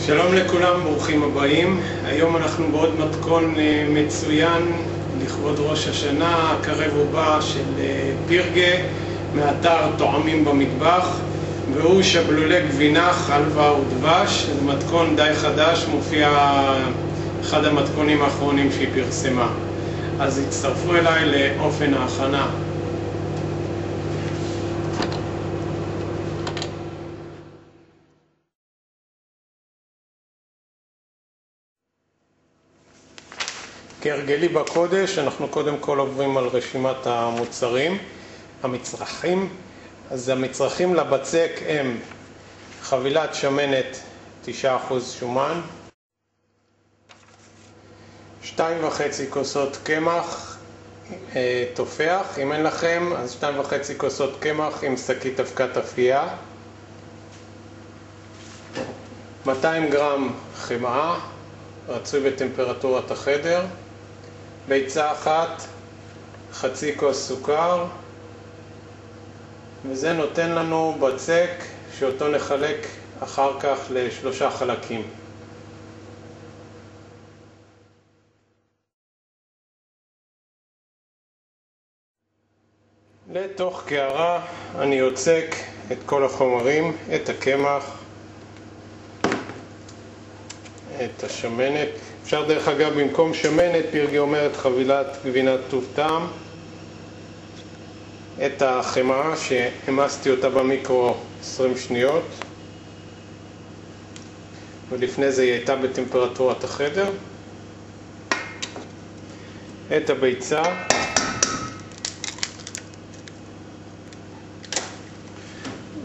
שלום לכולם, ברוכים הבאים. היום אנחנו בעוד מתכון מצוין לכבוד ראש השנה הקרב ובא של פירגה מאתר טועמים במטבח, והוא שבלולי גבינה, חלבה ודבש. זה מתכון די חדש, מופיע אחד המתכונים האחרונים שהיא פרסמה. אז הצטרפו אליי לאופן ההכנה. כהרגלי בקודש, אנחנו קודם כל עוברים על רשימת המצרכים. אז המצרכים לבצק הם חבילת שמנת 9% שומן, 2.5 כוסות קמח תופח, אם אין לכם אז 2.5 כוסות קמח עם שקית אבקת אפייה, 200 גרם חמאה רצוי בטמפרטורת החדר, ביצה אחת, חצי כוס סוכר, וזה נותן לנו בצק שאותו נחלק אחר כך ל3 חלקים. לתוך קערה אני יוצק את כל החומרים, את הקמח, את השמנת. אפשר דרך אגב במקום שמנת, פירגה אומרת חבילת גבינת טוב טעם, את החמאה שהמסתי אותה במיקרו 20 שניות, ולפני זה היא הייתה בטמפרטורת החדר, את הביצה,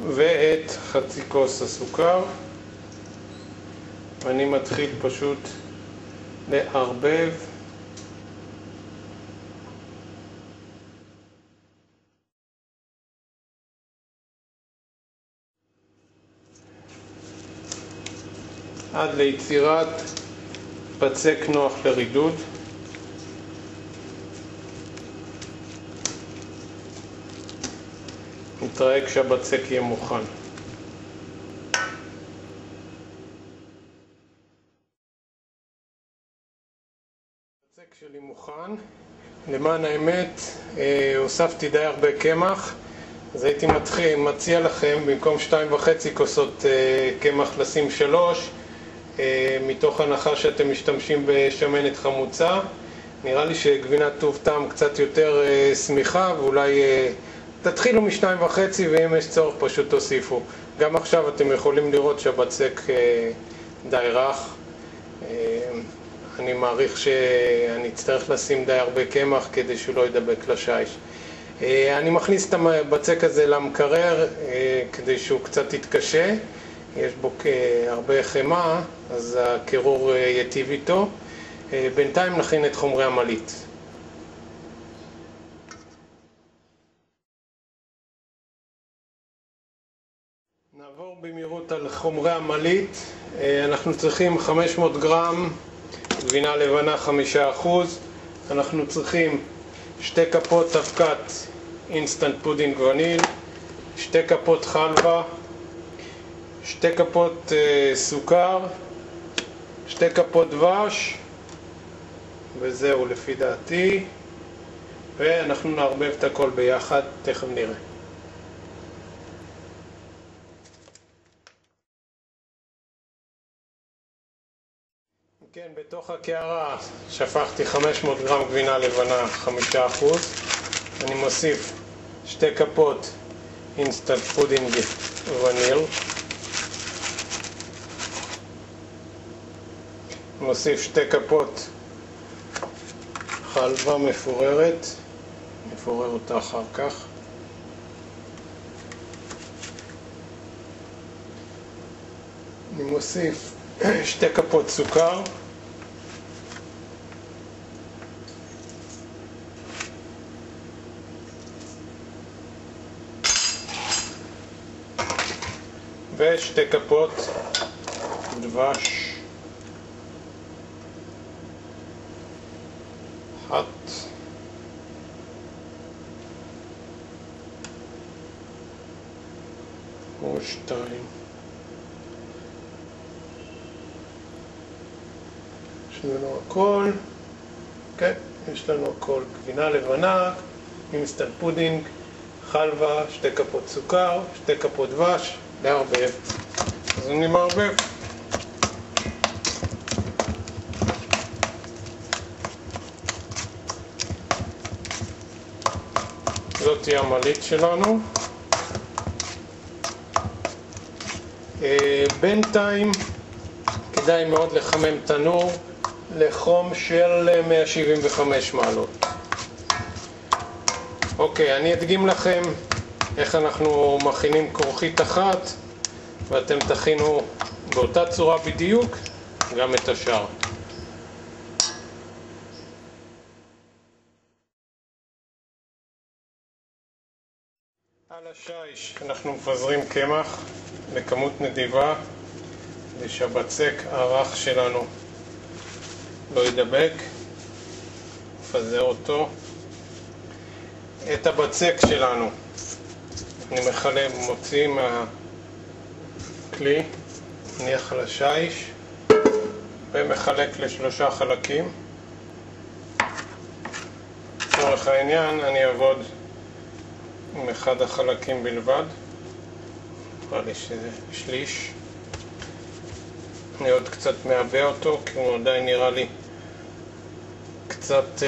ואת חצי כוס הסוכר. ואני מתחיל פשוט לערבב עד ליצירת בצק נוח לרידוד. נתראה כשהבצק יהיה מוכן. הבצק שלי מוכן. למען האמת הוספתי די הרבה קמח, אז הייתי מציע לכם במקום 2.5 כוסות קמח לשים 3, מתוך הנחה שאתם משתמשים בשמנת חמוצה. נראה לי שגבינת טוב טעם קצת יותר סמיכה, ואולי תתחילו מ2.5 ואם יש צורך פשוט תוסיפו. גם עכשיו אתם יכולים לראות שהבצק די רך. אני מעריך שאני אצטרך לשים די הרבה קמח כדי שהוא לא ידבק לשיש. אני מכניס את הבצק הזה למקרר כדי שהוא קצת יתקשה. יש בו הרבה חמאה, אז הקירור יטיב איתו. בינתיים נכין את חומרי המליט. נעבור במהירות על חומרי המליט. אנחנו צריכים 500 גרם גבינה לבנה 5%. אנחנו צריכים 2 כפות אבקת אינסטנט פודינג וניל, 2 כפות חלבה, 2 כפות סוכר, 2 כפות דבש, וזהו לפי דעתי. ואנחנו נערבב את הכל ביחד, תכף נראה. כן, בתוך הקערה שפכתי 500 גרם גבינה לבנה 5%. אני מוסיף 2 כפות אינסטנט פודינג וניל, מוסיף 2 כפות חלבה מפוררת, נפורר אותה אחר כך, אני מוסיף 2 כפות סוכר, ו2 כפות דבש, 1 ו2 יהיו לנו הכל. כן, יש לנו הכל. גבינה לבנה, אינסטנט פודינג, חלבה, 2 כפות סוכר, 2 כפות דבש, לערבב. אז אני מערבב. זאת תהיה המעלית שלנו. בינתיים כדאי מאוד לחמם תנור לחום של 175 מעלות. אוקיי, אני אדגים לכם איך אנחנו מכינים כרוכית אחת, ואתם תכינו באותה צורה בדיוק גם את השאר. על השיש אנחנו מפזרים קמח בכמות נדיבה כדי שהבצק הרך שלנו לא יידבק. נפזר אותו. את הבצק שלנו אני מוציא מהכלי, מניח על השיש ומחלק ל3 חלקים. לצורך העניין אני אעבוד עם אחד החלקים בלבד, נראה לי שזה שליש. אני עוד קצת מעבה אותו כי הוא עדיין נראה לי קצת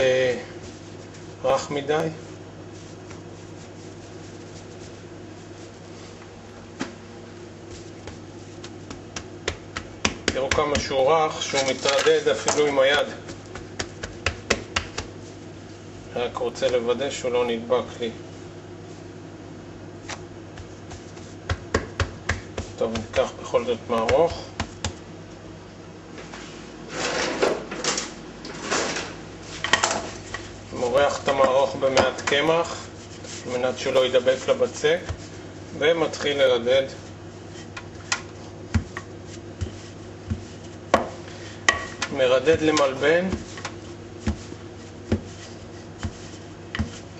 רך מדי. תראו כמה שהוא רך, שהוא מתרדד אפילו עם היד. אני רק רוצה לוודא שהוא לא נדבק לי. טוב, ניקח בכל זאת מערוך. מורח את המערוך במעט קמח על מנת שהוא לא יידבק לבצק, ומתחיל לרדד. מרדד למלבן,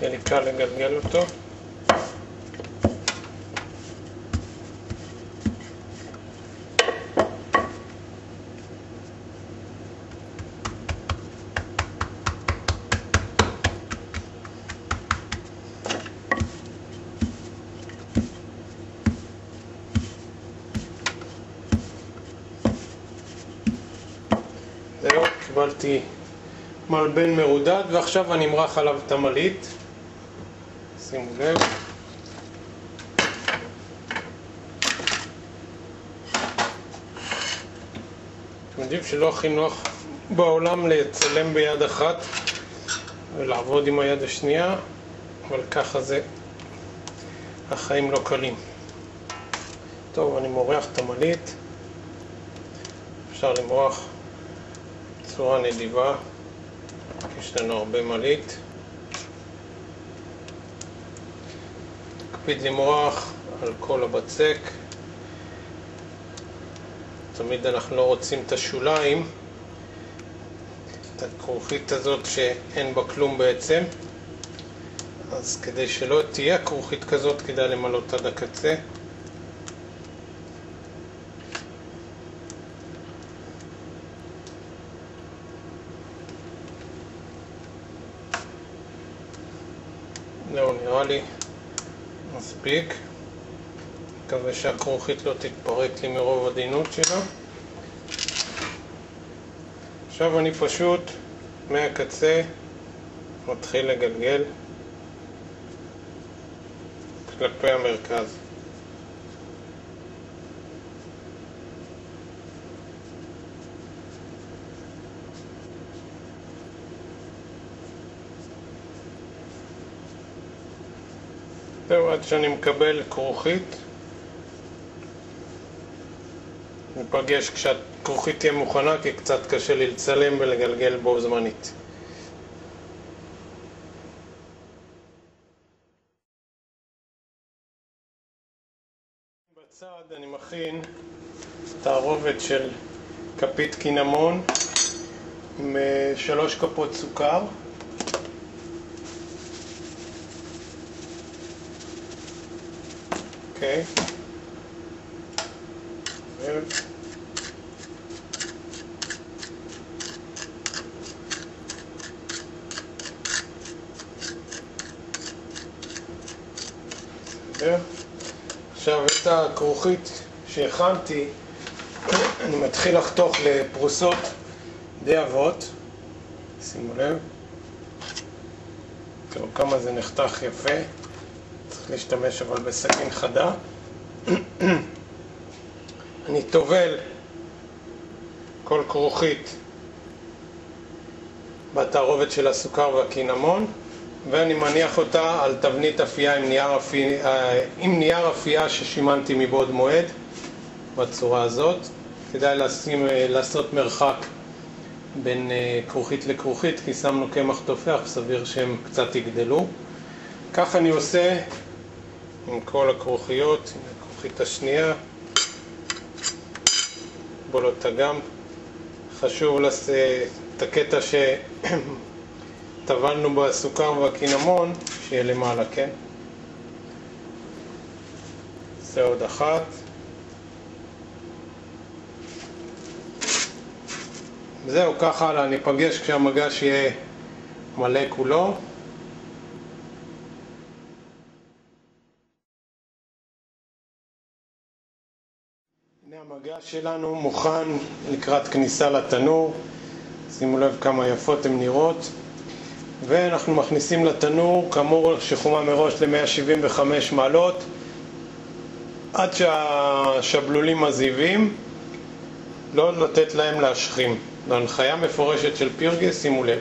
יהיה לי קל לגלגל אותו. זהו, קיבלתי מלבן מרודד, ועכשיו אני אמרח עליו את המעלית. שימו לב. אתם יודעים שלא הכי נוח בעולם לצלם ביד אחת ולעבוד עם היד השנייה, אבל ככה זה, החיים לא קלים. טוב, אני מורח את המעלית. אפשר למרוח בצורה נדיבה, כי יש לנו הרבה מעלית. תקפיד למרוח על כל הבצק. תמיד אנחנו לא רוצים את השוליים, את הכרוכית הזאת שאין בה כלום בעצם. אז כדי שלא תהיה כרוכית כזאת, כדאי למלות עד הקצה. זהו, נראה לי מספיק. מקווה שהכרוכית לא תתפרק לי מרוב עדינות שלה. עכשיו אני פשוט מהקצה מתחיל לגלגל כלפי המרכז. זהו, עד שאני מקבל כרוכית. ניפגש כשהכרוכית תהיה מוכנה, כי קצת קשה לי לצלם ולגלגל בו זמנית. בצד אני מכין תערובת של כפית קינמון עם 3 כפות סוכר. אוקיי. עכשיו את הכרוכית שהכנתי אני מתחיל לחתוך לפרוסות די עבות. שימו לב, תראו כמה זה נחתך יפה. צריך להשתמש אבל בסכין חדה. אני טובל כל כרוכית בתערובת של הסוכר והקינמון, ואני מניח אותה על תבנית אפייה עם נייר אפייה ששימנתי מבעוד מועד בצורה הזאת. כדאי לעשות מרחק בין כרוכית לכרוכית, כי שמנו קמח תופח, סביר שהם קצת יגדלו. כך אני עושה עם כל הכרוכיות. עם הכרוכית השנייה, בול אותה גם. חשוב את הקטע שטבלנו בסוכר והקינמון שיהיה למעלה, כן? זה עוד אחת. זהו, ככה הלאה, ניפגש כשהמגש יהיה מלא כולו. הנה המגש שלנו מוכן לקראת כניסה לתנור. שימו לב כמה יפות הן נראות. ואנחנו מכניסים לתנור, כאמור שחומה מראש ל-175 מעלות, עד שהשבלולים מזיבים, לא לתת להם להשכים. זו הנחיה מפורשת של פירגס, שימו לב.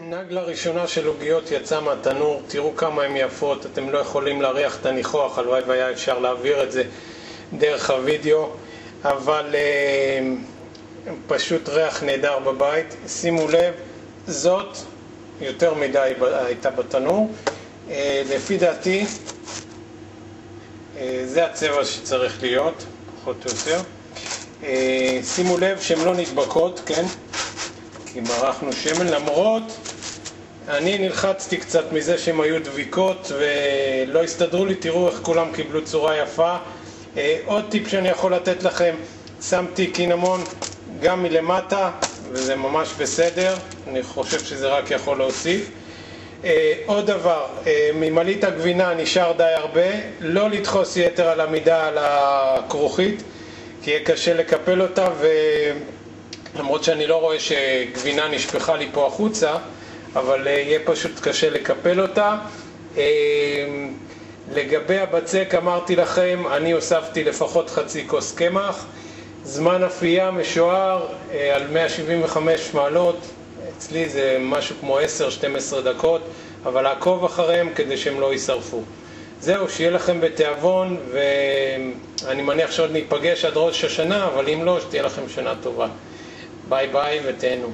נגלה ראשונה של עוגיות יצא מהתנור. תראו כמה הן יפות. אתם לא יכולים להריח את הניחוח, הלוואי והיה אפשר להעביר את זה דרך הוידאו, אבל פשוט ריח נהדר בבית. שימו לב, זאת יותר מדי הייתה בתנור. לפי דעתי זה הצבע שצריך להיות, פחות או יותר. שימו לב שהן לא נדבקות, כן? כי מרחנו שמן, למרות אני נלחצתי קצת מזה שהן היו דביקות ולא הסתדרו לי. תראו איך כולם קיבלו צורה יפה. עוד טיפ שאני יכול לתת לכם, שמתי קינמון גם מלמטה וזה ממש בסדר. אני חושב שזה רק יכול להוסיף. עוד דבר, ממלית הגבינה נשאר די הרבה. לא לדחוס יתר על המידה על הכרוכית, כי יהיה קשה לקפל אותה, ולמרות שאני לא רואה שגבינה נשפכה לי פה החוצה, אבל יהיה פשוט קשה לקפל אותה. לגבי הבצק אמרתי לכם, אני הוספתי לפחות חצי כוס קמח. זמן אפייה משוער על 175 מעלות, אצלי זה משהו כמו 10-12 דקות, אבל לעקוב אחריהם כדי שהם לא יישרפו. זהו, שיהיה לכם בתיאבון, ואני מניח שעוד ניפגש עד ראש השנה, אבל אם לא, שתהיה לכם שנה טובה. ביי ביי ותהנו.